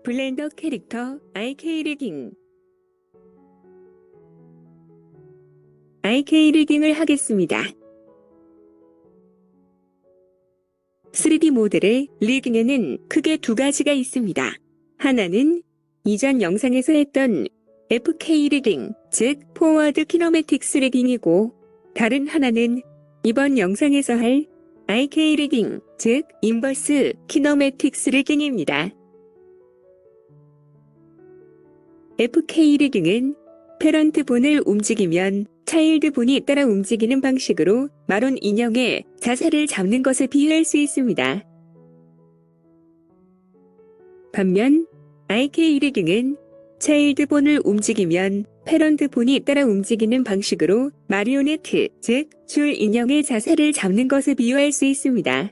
블렌더 캐릭터 IK 리깅. IK 리깅을 하겠습니다. 3D 모델의 리깅에는 크게 두 가지가 있습니다. 하나는 이전 영상에서 했던 FK 리깅, 즉 포워드 키네매틱스 리깅이고, 다른 하나는 이번 영상에서 할 IK 리깅, 즉 인버스 키네매틱스 리깅입니다. FK 리깅은 패런트 본을 움직이면 차일드 본이 따라 움직이는 방식으로 마론 인형의 자세를 잡는 것을 비유할 수 있습니다. 반면 IK 리깅은 차일드 본을 움직이면 패런트 본이 따라 움직이는 방식으로 마리오네트, 즉 줄 인형의 자세를 잡는 것을 비유할 수 있습니다.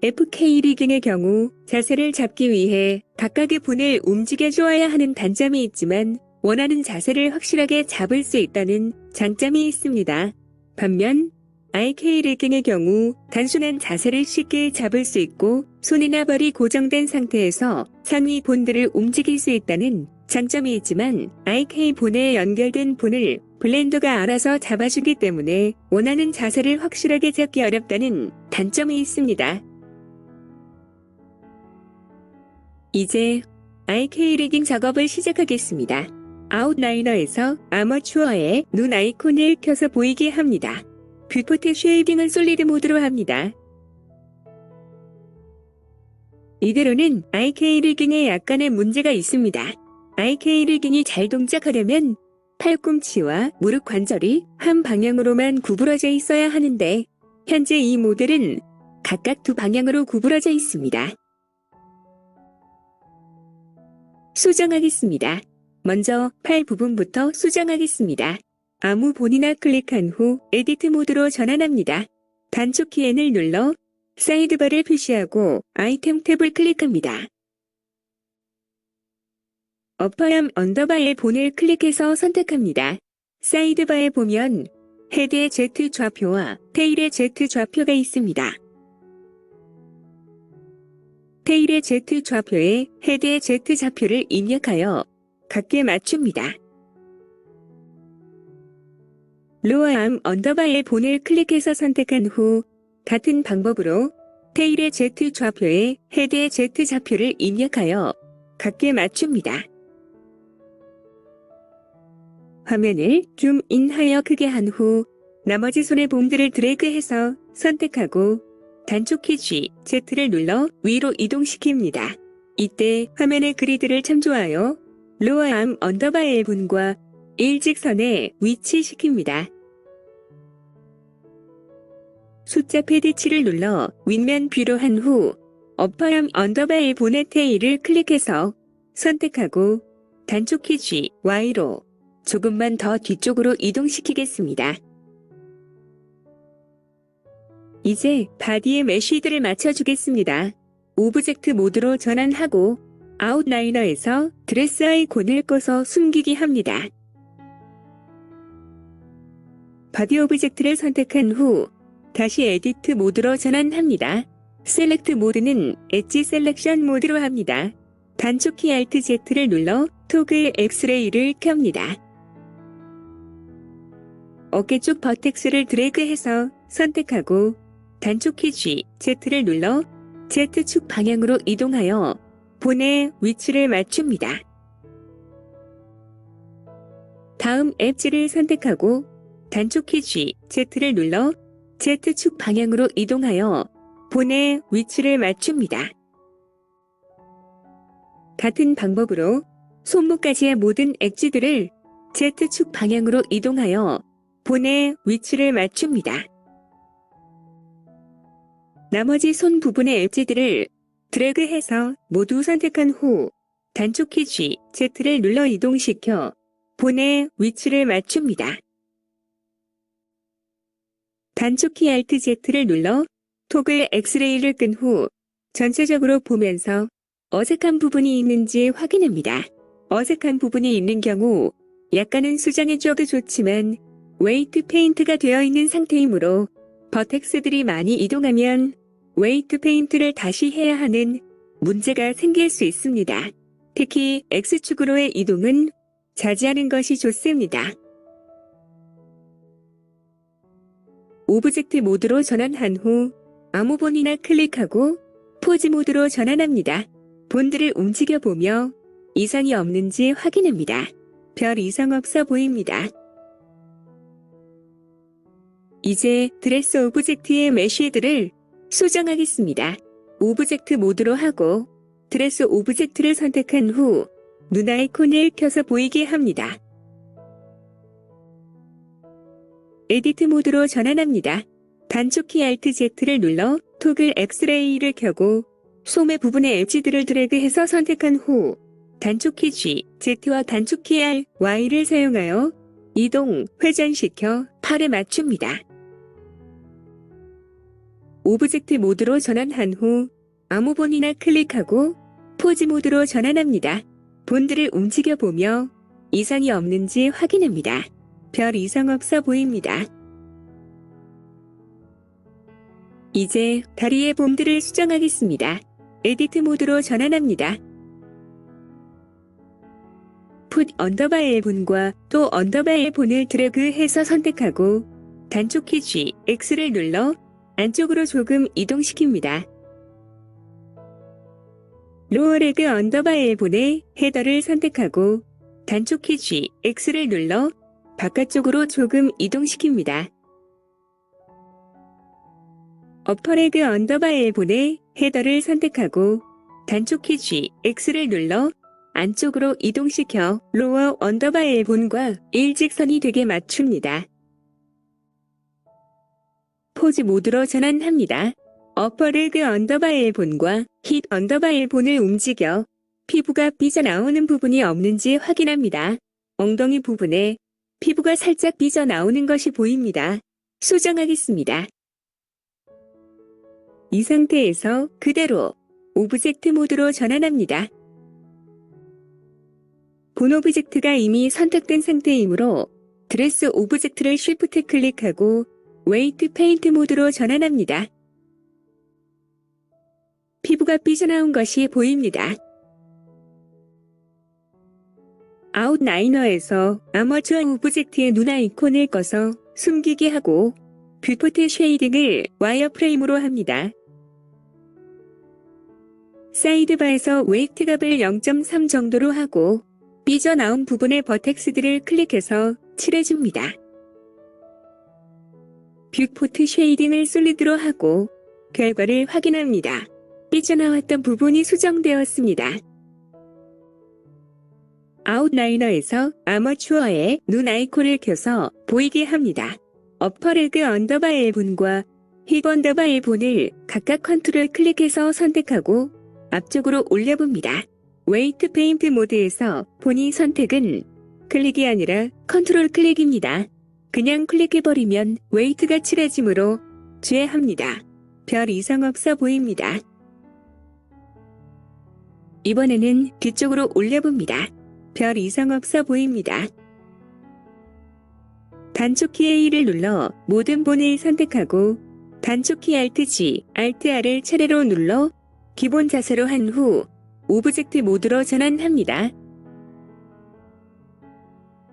FK 리깅의 경우 자세를 잡기 위해 각각의 본을 움직여 주어야 하는 단점이 있지만 원하는 자세를 확실하게 잡을 수 있다는 장점이 있습니다. 반면 IK 리깅의 경우 단순한 자세를 쉽게 잡을 수 있고 손이나 발이 고정된 상태에서 상위 본들을 움직일 수 있다는 장점이 있지만 IK 본에 연결된 본을 블렌더가 알아서 잡아주기 때문에 원하는 자세를 확실하게 잡기 어렵다는 단점이 있습니다. 이제 IK 리깅 작업을 시작하겠습니다. 아웃라이너에서 아머추어의 눈 아이콘을 켜서 보이게 합니다. 뷰포트 쉐이딩은 솔리드 모드로 합니다. 이대로는 IK 리깅에 약간의 문제가 있습니다. IK 리깅이 잘 동작하려면 팔꿈치와 무릎 관절이 한 방향으로만 구부러져 있어야 하는데 현재 이 모델은 각각 두 방향으로 구부러져 있습니다. 수정하겠습니다. 먼저 팔 부분부터 수정하겠습니다. 아무 본이나 클릭한 후 에디트 모드로 전환합니다. 단축 키 N을 눌러 사이드바를 표시하고 아이템 탭을 클릭합니다. 어퍼암 언더바의 본을 클릭해서 선택합니다. 사이드바에 보면 헤드의 Z 좌표와 테일의 Z 좌표가 있습니다. 테일의 Z 좌표에 헤드의 Z 좌표를 입력하여 각게 맞춥니다. 로어암 언더바의 본을 클릭해서 선택한 후 같은 방법으로 테일의 Z 좌표에 헤드의 Z 좌표를 입력하여 각게 맞춥니다. 화면을 줌인하여 크게 한 후 나머지 손의 본들을 드래그해서 선택하고 단축키 G, Z를 눌러 위로 이동시킵니다. 이때 화면의 그리드를 참조하여 로어암 언더바의 본과 일직선에 위치시킵니다. 숫자 패드 7을 눌러 윗면 뷰로 한 후 어퍼암 언더바의 본의 테일을 클릭해서 선택하고 단축키 G, Y로 조금만 더 뒤쪽으로 이동시키겠습니다. 이제 바디의 메쉬들을 맞춰주겠습니다. 오브젝트 모드로 전환하고 아웃라이너에서 드레스 아이콘을 꺼서 숨기기 합니다. 바디 오브젝트를 선택한 후 다시 에디트 모드로 전환합니다. 셀렉트 모드는 엣지 셀렉션 모드로 합니다. 단축키 Alt Z를 눌러 토글 엑스레이를 켭니다. 어깨 쪽 버텍스를 드래그해서 선택하고 단축키 G, Z를 눌러 Z축 방향으로 이동하여 본의 위치를 맞춥니다. 다음 엣지를 선택하고 단축키 G, Z를 눌러 Z축 방향으로 이동하여 본의 위치를 맞춥니다. 같은 방법으로 손목까지의 모든 엣지들을 Z축 방향으로 이동하여 본의 위치를 맞춥니다. 나머지 손 부분의 엣지들을 드래그해서 모두 선택한 후 단축키 G, Z를 눌러 이동시켜 본의 위치를 맞춥니다. 단축키 Alt Z를 눌러 토글 엑스레이를 끈 후 전체적으로 보면서 어색한 부분이 있는지 확인합니다. 어색한 부분이 있는 경우 약간은 수정해줘도 좋지만 웨이트 페인트가 되어 있는 상태이므로 버텍스들이 많이 이동하면 웨이트 페인트를 다시 해야 하는 문제가 생길 수 있습니다. 특히 X축으로의 이동은 자제하는 것이 좋습니다. 오브젝트 모드로 전환한 후 아무 본이나 클릭하고 포즈 모드로 전환합니다. 본드를 움직여보며 이상이 없는지 확인합니다. 별 이상 없어 보입니다. 이제 드레스 오브젝트의 메쉬들을 수정하겠습니다. 오브젝트 모드로 하고 드레스 오브젝트를 선택한 후 눈 아이콘을 켜서 보이게 합니다. 에디트 모드로 전환합니다. 단축키 Alt Z를 눌러 토글 엑스레이를 켜고 소매 부분의 엣지들을 드래그해서 선택한 후 단축키 G, Z와 단축키 R, Y를 사용하여 이동, 회전시켜 팔에 맞춥니다. 오브젝트 모드로 전환한 후 아무 본이나 클릭하고 포즈 모드로 전환합니다. 본드를 움직여보며 이상이 없는지 확인합니다. 별 이상 없어 보입니다. 이제 다리의 본드를 수정하겠습니다. 에디트 모드로 전환합니다. 풋 언더바 L 본과 또 언더바 L 본을 드래그해서 선택하고 단축키 G, X를 눌러 안쪽으로 조금 이동시킵니다. 로어레그 언더바 L본의 헤더를 선택하고 단축키 G, X를 눌러 바깥쪽으로 조금 이동시킵니다. 어퍼레그 언더바 L본의 헤더를 선택하고 단축키 G, X를 눌러 안쪽으로 이동시켜 로어 언더바 L본과 일직선이 되게 맞춥니다. 포즈 모드로 전환합니다. 어퍼레그 언더바 L본과 힙 언더바 L본을 움직여 피부가 삐져나오는 부분이 없는지 확인합니다. 엉덩이 부분에 피부가 살짝 삐져나오는 것이 보입니다. 수정하겠습니다. 이 상태에서 그대로 오브젝트 모드로 전환합니다. 본 오브젝트가 이미 선택된 상태이므로 드레스 오브젝트를 쉬프트 클릭하고 웨이트 페인트 모드로 전환합니다. 피부가 삐져나온 것이 보입니다. 아웃라이너에서 아머추어 오브젝트의 눈 아이콘을 꺼서 숨기게 하고 뷰포트 쉐이딩을 와이어프레임으로 합니다. 사이드바에서 웨이트 값을 0.3 정도로 하고 삐져나온 부분의 버텍스들을 클릭해서 칠해줍니다. 뷰포트 쉐이딩을 솔리드로 하고 결과를 확인합니다. 삐져나왔던 부분이 수정되었습니다. 아웃라이너에서 아머추어의 눈 아이콘을 켜서 보이게 합니다. 어퍼레그 언더바 L본과 힙 언더바 L본을 각각 컨트롤 클릭해서 선택하고 앞쪽으로 올려봅니다. 웨이트 페인트 모드에서 본인 선택은 클릭이 아니라 컨트롤 클릭입니다. 그냥 클릭해버리면 웨이트가 칠해지므로 주의합니다. 별 이상 없어 보입니다. 이번에는 뒤쪽으로 올려봅니다. 별 이상 없어 보입니다. 단축키 A를 눌러 모든 본을 선택하고 단축키 Alt G, Alt R을 차례로 눌러 기본 자세로 한 후 오브젝트 모드로 전환합니다.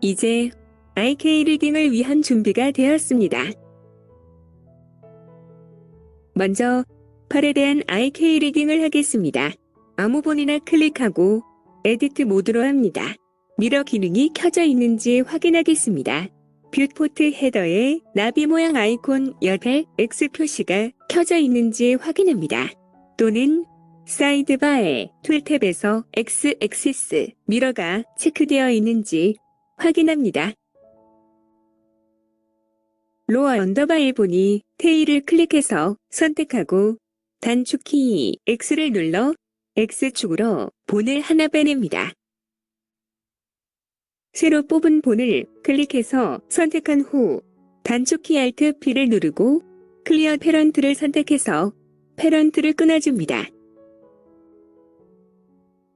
이제 IK 리딩을 위한 준비가 되었습니다. 먼저 팔에 대한 IK 리딩을 하겠습니다. 아무 본이나 클릭하고 에디트 모드로 합니다. 미러 기능이 켜져 있는지 확인하겠습니다. 뷰포트 헤더에 나비 모양 아이콘 옆에 X 표시가 켜져 있는지 확인합니다. 또는 사이드바의 툴탭에서 X 액시스 미러가 체크되어 있는지 확인합니다. 로어 언더바 L본이 테일을 클릭해서 선택하고 단축키 X를 눌러 X축으로 본을 하나 빼냅니다. 새로 뽑은 본을 클릭해서 선택한 후 단축키 Alt P를 누르고 클리어 패런트를 선택해서 패런트를 끊어줍니다.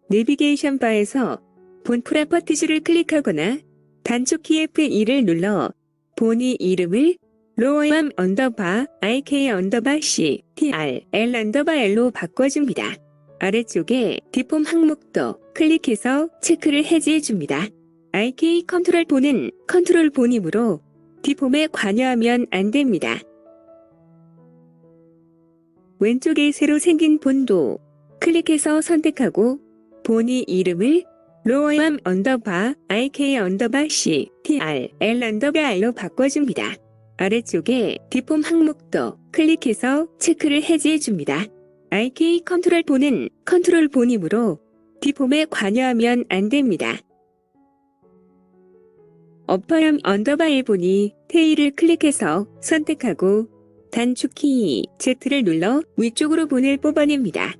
내비게이션 바에서 본 프로퍼티즈를 클릭하거나 단축키 F2를 눌러 본의 이름을 로어암 언더바 IK 언더바 C TR L 언더바 L로 바꿔줍니다. 아래쪽에 디폼 항목도 클릭해서 체크를 해제해줍니다. IK 컨트롤 본은 컨트롤 본이므로 디폼에 관여하면 안됩니다. 왼쪽에 새로 생긴 본도 클릭해서 선택하고 본이 이름을 로어암 언더바 IK 언더바 C TR L 언더바 R로 바꿔줍니다. 아래쪽에 디폼 항목도 클릭해서 체크를 해제해줍니다. IK 컨트롤 본은 컨트롤 본이므로 디폼에 관여하면 안됩니다. 어퍼암 언더바 L본이 테일을 클릭해서 선택하고 단축키 Z를 눌러 위쪽으로 본을 뽑아냅니다.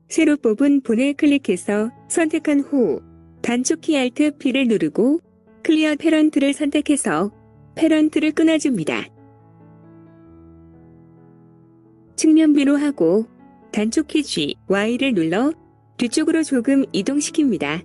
새로 뽑은 본을 클릭해서 선택한 후 단축키 Alt P를 누르고 클리어 패런트를 선택해서 패런트를 끊어줍니다. 측면비로 하고 단축키 G, Y를 눌러 뒤쪽으로 조금 이동시킵니다.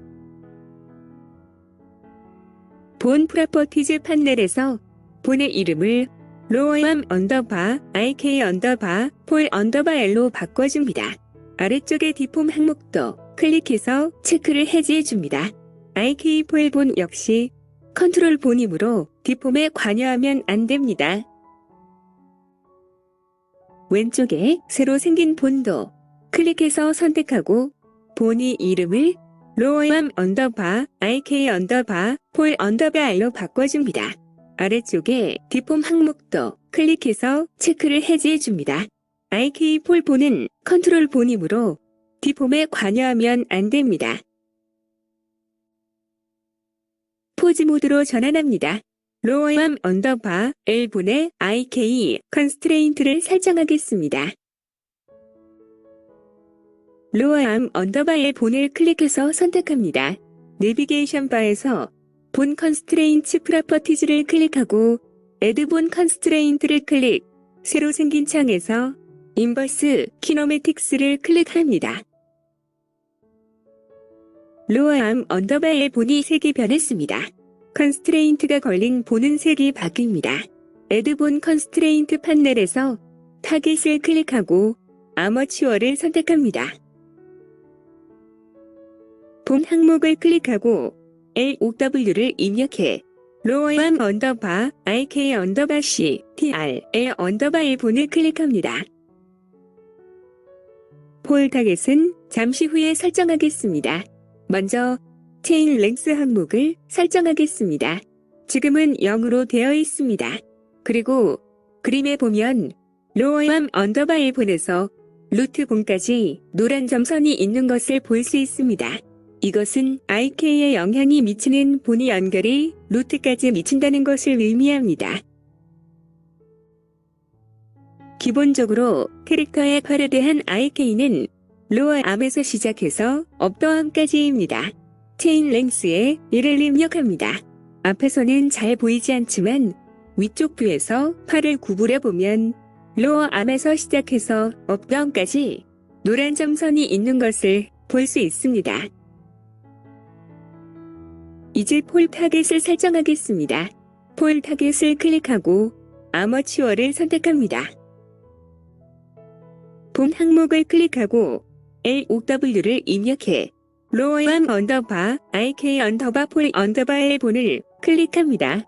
본 프로퍼티즈 판넬에서 본의 이름을 로어암 언더바 IK 언더바 폴 언더바 L로 바꿔줍니다. 아래쪽의 디폼 항목도 클릭해서 체크를 해제해줍니다. IK 폴 본 역시 컨트롤 본이므로 디폼에 관여하면 안됩니다. 왼쪽에 새로 생긴 본도 클릭해서 선택하고 본의 이름을 로어암 언더바 IK 언더바 폴 언더바 R로 바꿔줍니다. 아래쪽에 디폼 항목도 클릭해서 체크를 해제해줍니다. IK 폴 본은 컨트롤 본이므로 디폼에 관여하면 안됩니다. 포즈 모드로 전환합니다. 로어암 언더바 L본의 IK 컨스트레인트를 설정하겠습니다. 로어암 언더바 L본을 클릭해서 선택합니다. 내비게이션 바에서 본 컨스트레인트 프로퍼티즈를 클릭하고 Add 본 컨스트레인트를 클릭, 새로 생긴 창에서 인버스 키노매틱스를 클릭합니다. 로어암 언더바 L본이 색이 변했습니다. 컨스트레인트가 걸린 본은 색이 바뀝니다. Add 본 컨스트레인트 판넬에서 타겟을 클릭하고 아머추어를 선택합니다. 본 항목을 클릭하고 LOW를 입력해 로어암 언더바 IK 언더바 C TR L 언더바 L본을 클릭합니다. 폴 타겟은 잠시 후에 설정하겠습니다. 먼저 체인 랭스 항목을 설정하겠습니다. 지금은 0으로 되어 있습니다. 그리고 그림에 보면 로어암 언더바 L본에서 루트 본까지 노란 점선이 있는 것을 볼 수 있습니다. 이것은 IK에 영향이 미치는 본의 연결이 루트까지 미친다는 것을 의미합니다. 기본적으로 캐릭터의 팔에 대한 IK는 로어암에서 시작해서 업더암까지입니다. 체인 랭스에 1을 입력합니다. 앞에서는 잘 보이지 않지만 위쪽 뷰에서 팔을 구부려 보면 로어암에서 시작해서 업더암까지 노란 점선이 있는 것을 볼 수 있습니다. 이제 폴 타겟을 설정하겠습니다. 폴 타겟을 클릭하고 아머추어를 선택합니다. 본 항목을 클릭하고 LOW를 입력해 로어암 언더바 IK 언더바 폴 언더바 L본을 클릭합니다.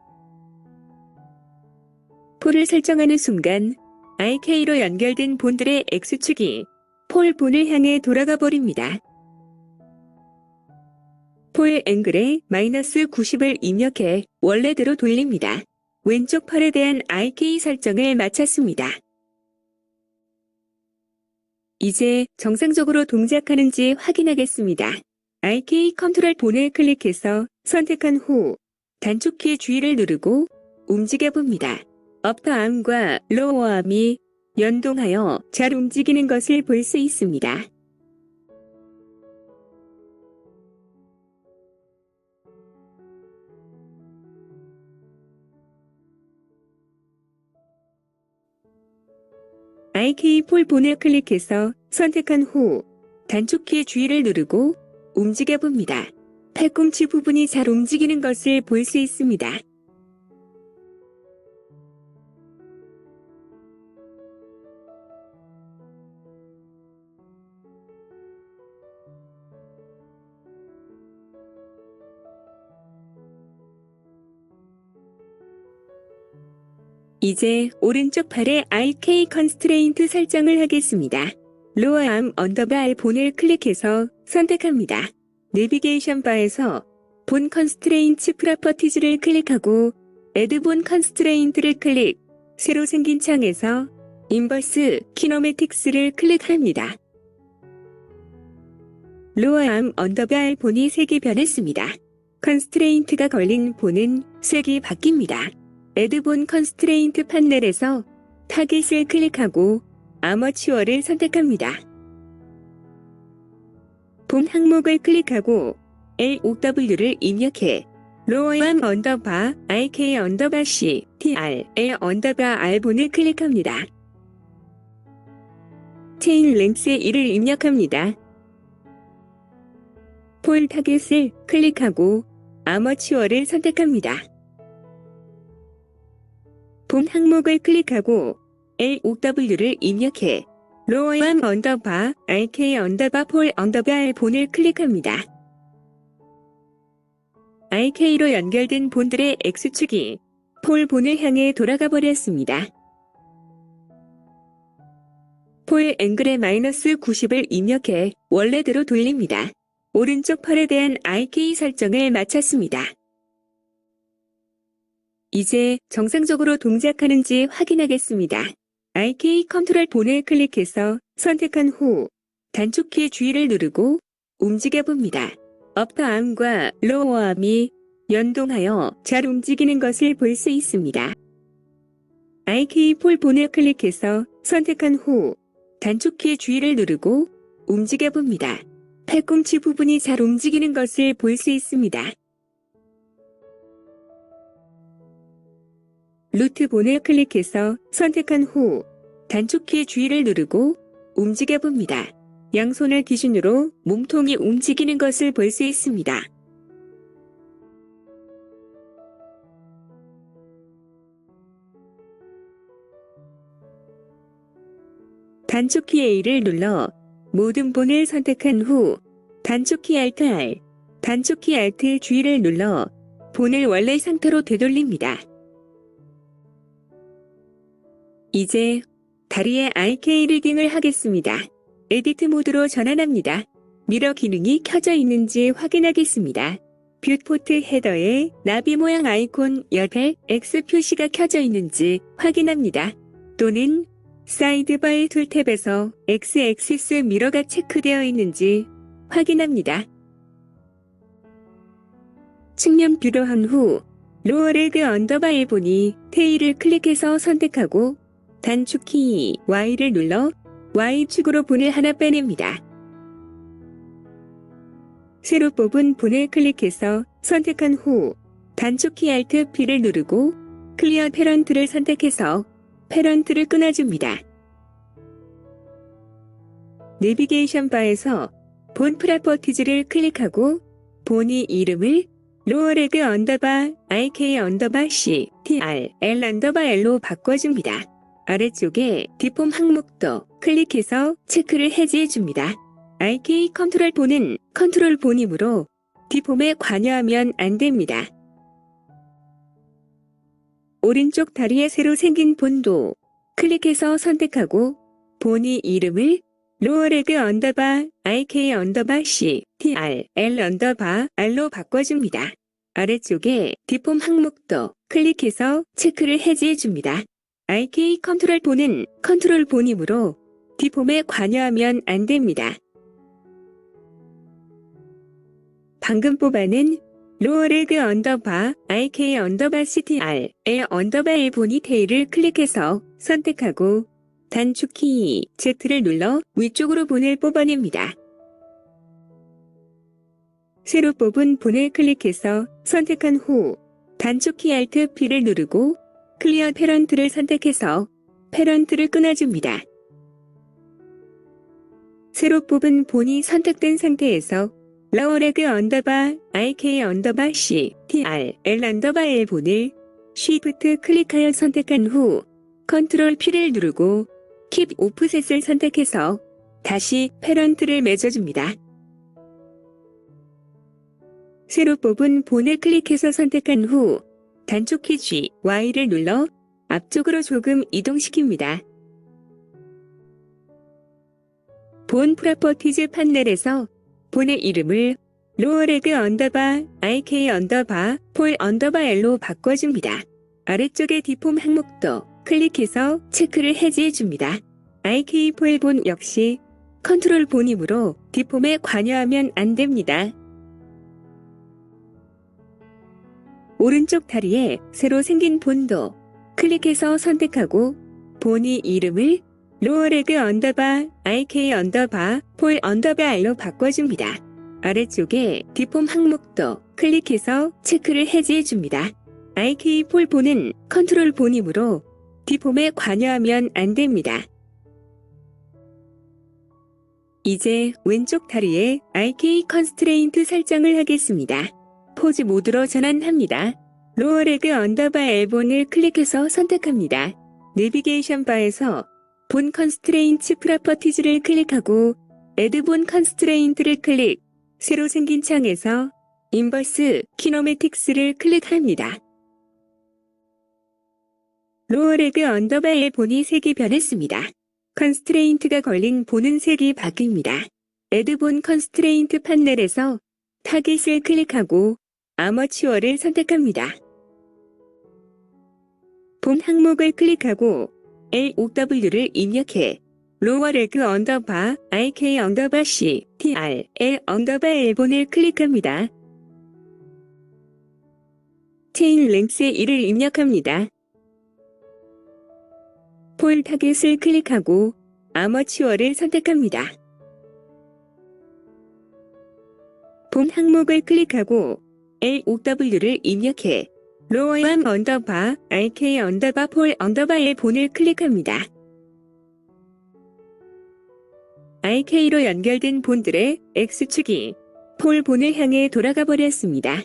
폴을 설정하는 순간 IK로 연결된 본들의 X축이 폴 본을 향해 돌아가 버립니다. 폴 앵글에 마이너스 90을 입력해 원래대로 돌립니다. 왼쪽 팔에 대한 IK 설정을 마쳤습니다. 이제 정상적으로 동작하는지 확인하겠습니다. IK 컨트롤 본을 클릭해서 선택한 후 단축키 G를 누르고 움직여봅니다. 업더암과 로어암이 연동하여 잘 움직이는 것을 볼 수 있습니다. IK 폴 본을 클릭해서 선택한 후 단축키 G를 누르고 움직여봅니다. 팔꿈치 부분이 잘 움직이는 것을 볼 수 있습니다. 이제 오른쪽 팔에 RK 컨스트레인트 설정을 하겠습니다. 로어 암 언더바 R 본을 클릭해서 선택합니다. 내비게이션 바에서 본 컨스트레인트 프로퍼티즈를 클릭하고 애드 본 컨스트레인트를 클릭, 새로 생긴 창에서 인버스 키노매틱스를 클릭합니다. 로어 암 언더바 R 본이 색이 변했습니다. 컨스트레인트가 걸린 본은 색이 바뀝니다. 애드 본 컨스트레인트 판넬에서 타깃을 클릭하고 아머추어를 선택합니다. 본 항목을 클릭하고 LOW를 입력해 로어암 언더바 RK 언더바 C TR L 언더바 R 본을 클릭합니다. 체인 랭스의 1을 입력합니다. 폴 타깃을 클릭하고 아머추어를 선택합니다. 본 항목을 클릭하고 LOW를 입력해 로어암 언더바 RK 언더바 폴 언더바 R 본을 클릭합니다. RK로 연결된 본들의 X축이 폴 본을 향해 돌아가 버렸습니다. 폴 앵글의 마이너스 90을 입력해 원래대로 돌립니다. 오른쪽 팔에 대한 RK 설정을 마쳤습니다. 이제 정상적으로 동작하는지 확인하겠습니다. RK 컨트롤 본을 클릭해서 선택한 후 단축키 G를 누르고 움직여 봅니다. 어퍼 암과 로어 암이 연동하여 잘 움직이는 것을 볼 수 있습니다. RK 폴 본을 클릭해서 선택한 후 단축키 G를 누르고 움직여 봅니다. 팔꿈치 부분이 잘 움직이는 것을 볼 수 있습니다. 루트 본을 클릭해서 선택한 후 단축키 G를 누르고 움직여 봅니다. 양손을 기준으로 몸통이 움직이는 것을 볼 수 있습니다. 단축키 A를 눌러 모든 본을 선택한 후 단축키 Alt R, 단축키 Alt G를 눌러 본을 원래 상태로 되돌립니다. 이제 다리에 RK 리깅을 하겠습니다. 에디트 모드로 전환합니다. 미러 기능이 켜져 있는지 확인하겠습니다. 뷰포트 헤더에 나비 모양 아이콘 옆에 X 표시가 켜져 있는지 확인합니다. 또는 사이드바의 툴탭에서 X 액시스 미러가 체크되어 있는지 확인합니다. 측면 뷰로 한 후 로어 레그 언더바 L본이 테일을 클릭해서 선택하고 단축키 Y를 눌러 Y축으로 본을 하나 빼냅니다. 새로 뽑은 본을 클릭해서 선택한 후 단축키 Alt P를 누르고 클리어 패런트를 선택해서 패런트를 끊어줍니다. 내비게이션 바에서 본 프로퍼티즈를 클릭하고 본의 이름을 로어 레그 언더바 RK 언더바 C TR L 언더바 L로 바꿔줍니다. 아래쪽에 디폼 항목도 클릭해서 체크를 해제해줍니다. RK 컨트롤 본은 컨트롤 본이므로 디폼에 관여하면 안됩니다. 오른쪽 다리에 새로 생긴 본도 클릭해서 선택하고 본의 이름을 로어 레그 언더바 RK 언더바 C TR L 언더바 R로 바꿔줍니다. 아래쪽에 디폼 항목도 클릭해서 체크를 해제해줍니다. RK 컨트롤 본은 컨트롤 본이므로 디폼에 관여하면 안됩니다. 방금 뽑아낸 로어 레그 언더바 RK 언더바 CTR L 언더바 L 본이 테일을 클릭해서 선택하고 단축키 Z를 눌러 위쪽으로 본을 뽑아냅니다. 새로 뽑은 본을 클릭해서 선택한 후 단축키 Alt P를 누르고 클리어 패런트를 선택해서 패런트를 끊어줍니다. 새로 뽑은 본이 선택된 상태에서 로어 레그 언더바 RK 언더바 C TR L 언더바 L 본을 Shift 클릭하여 선택한 후 컨트롤 P를 누르고 Keep Offset을 선택해서 다시 패런트를 맺어줍니다. 새로 뽑은 본을 클릭해서 선택한 후 단축키 G, Y를 눌러 앞쪽으로 조금 이동시킵니다. 본 프로퍼티즈 판넬에서 본의 이름을 로어레그 언더바 IK 언더바 폴 언더바 L로 바꿔줍니다. 아래쪽의 디폼 항목도 클릭해서 체크를 해제해줍니다. IK 폴 본 역시 컨트롤 본이므로 디폼에 관여하면 안 됩니다. 오른쪽 다리에 새로 생긴 본도 클릭해서 선택하고 본의 이름을 로어레그 언더바 IK 언더바 폴 언더바 L로 바꿔줍니다. 아래쪽에 디폼 항목도 클릭해서 체크를 해제해줍니다. IK 폴 본은 컨트롤 본이므로 디폼에 관여하면 안 됩니다. 이제 왼쪽 다리에 IK 컨스트레인트 설정을 하겠습니다. 포즈 모드로 전환합니다. 로어레그 언더바 L본을 클릭해서 선택합니다. 내비게이션 바에서 본 컨스트레인트 프로퍼티즈를 클릭하고 애드 본 컨스트레인트를 클릭, 새로 생긴 창에서 인버스 키노매틱스를 클릭합니다. 로어레그 언더바 L 본이 색이 변했습니다. 컨스트레인트가 걸린 본은 색이 바뀝니다. 애드 본 컨스트레인트 판넬에서 타깃을 클릭하고 아머추어를 선택합니다. 본 항목을 클릭하고 LOW를 입력해 로어레그 언더바 IK 언더바 C TR L 언더바 L본을 클릭합니다. 체인 랭스 1을 입력합니다. 폴 타겟을 클릭하고 아머추어를 선택합니다. 본 항목을 클릭하고 LOW를 입력해 로어암 언더바 IK 언더바 폴 언더바 L 본을 클릭합니다. IK로 연결된 본들의 X축이 폴 본을 향해 돌아가 버렸습니다.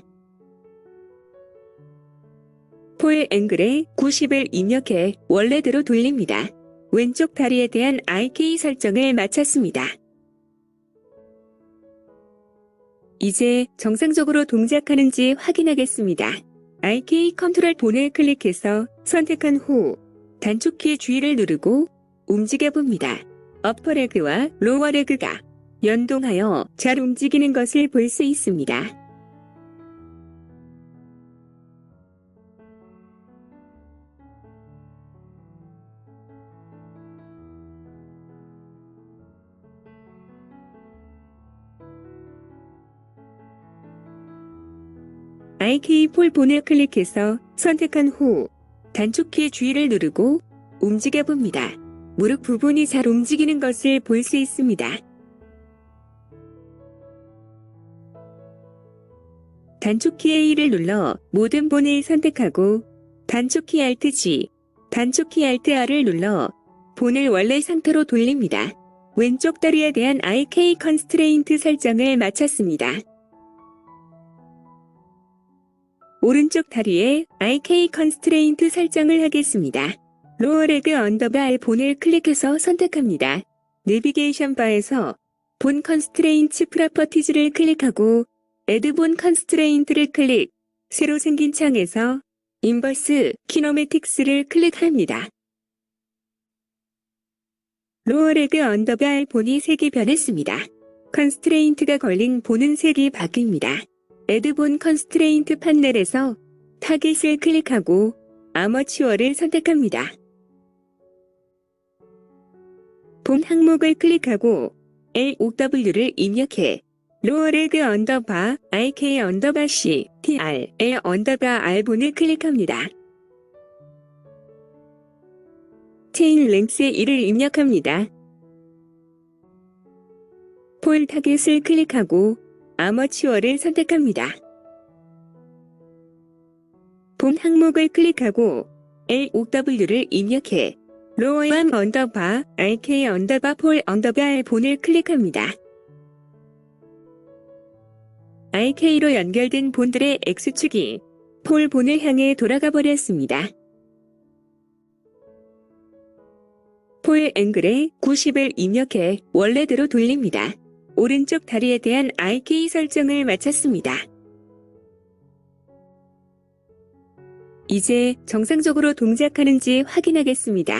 폴 앵글에 90을 입력해 원래대로 돌립니다. 왼쪽 다리에 대한 IK 설정을 마쳤습니다. 이제 정상적으로 동작하는지 확인하겠습니다. IK 컨트롤 본을 클릭해서 선택한 후 단축키 G를 누르고 움직여 봅니다. 어퍼레그와 로어레그가 연동하여 잘 움직이는 것을 볼 수 있습니다. IK 폴 본을 클릭해서 선택한 후 단축키 G를 누르고 움직여 봅니다. 무릎 부분이 잘 움직이는 것을 볼 수 있습니다. 단축키 A를 눌러 모든 본을 선택하고 단축키 Alt G, 단축키 Alt R을 눌러 본을 원래 상태로 돌립니다. 왼쪽 다리에 대한 IK 컨스트레인트 설정을 마쳤습니다. 오른쪽 다리에 IK 컨스트레인트 설정을 하겠습니다. 로어레그 언더바 L 본을 클릭해서 선택합니다. 내비게이션 바에서 본 컨스트레인트 프로퍼티즈를 클릭하고 애드 본 컨스트레인트를 클릭, 새로 생긴 창에서 인버스 키노매틱스를 클릭합니다. 로어레그 언더바 L 본이 색이 변했습니다. 컨스트레인트가 걸린 본은 색이 바뀝니다. 애드 본 컨스트레인트 판넬에서 타깃을 클릭하고 아머추어를 선택합니다. 본 항목을 클릭하고 LOW를 입력해 로어레그 언더바 IK 언더바 C TR L 언더바 R 본을 클릭합니다. 체인 랭스 1을 입력합니다. 폴 타깃을 클릭하고 아머추어를 선택합니다. 본 항목을 클릭하고 LOW를 입력해 로어암 언더바 IK 언더바 폴 언더바 L 본을 클릭합니다. IK로 연결된 본들의 X축이 폴 본을 향해 돌아가 버렸습니다. 폴 앵글에 90을 입력해 원래대로 돌립니다. 오른쪽 다리에 대한 IK 설정을 마쳤습니다. 이제 정상적으로 동작하는지 확인하겠습니다.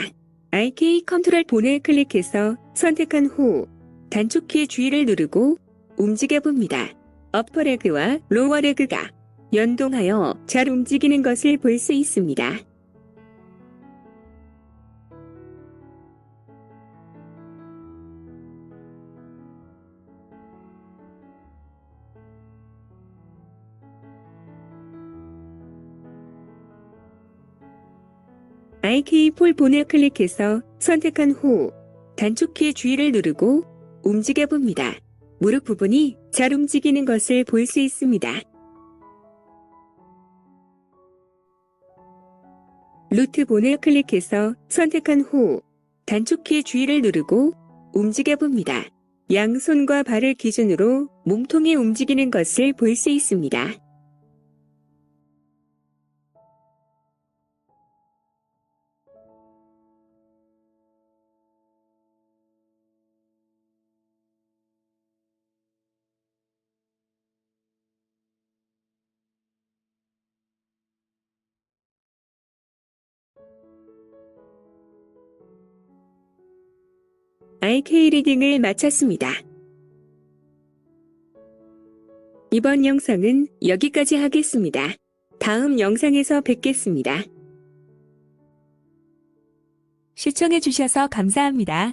IK 컨트롤 본을 클릭해서 선택한 후 단축키 G를 누르고 움직여 봅니다. 어퍼레그와 로어레그가 연동하여 잘 움직이는 것을 볼 수 있습니다. IK 폴 본을 클릭해서 선택한 후 단축키 G를 누르고 움직여 봅니다. 무릎 부분이 잘 움직이는 것을 볼 수 있습니다. 루트 본을 클릭해서 선택한 후 단축키 G를 누르고 움직여 봅니다. 양손과 발을 기준으로 몸통이 움직이는 것을 볼 수 있습니다. IK 리딩을 마쳤습니다. 이번 영상은 여기까지 하겠습니다. 다음 영상에서 뵙겠습니다. 시청해주셔서 감사합니다.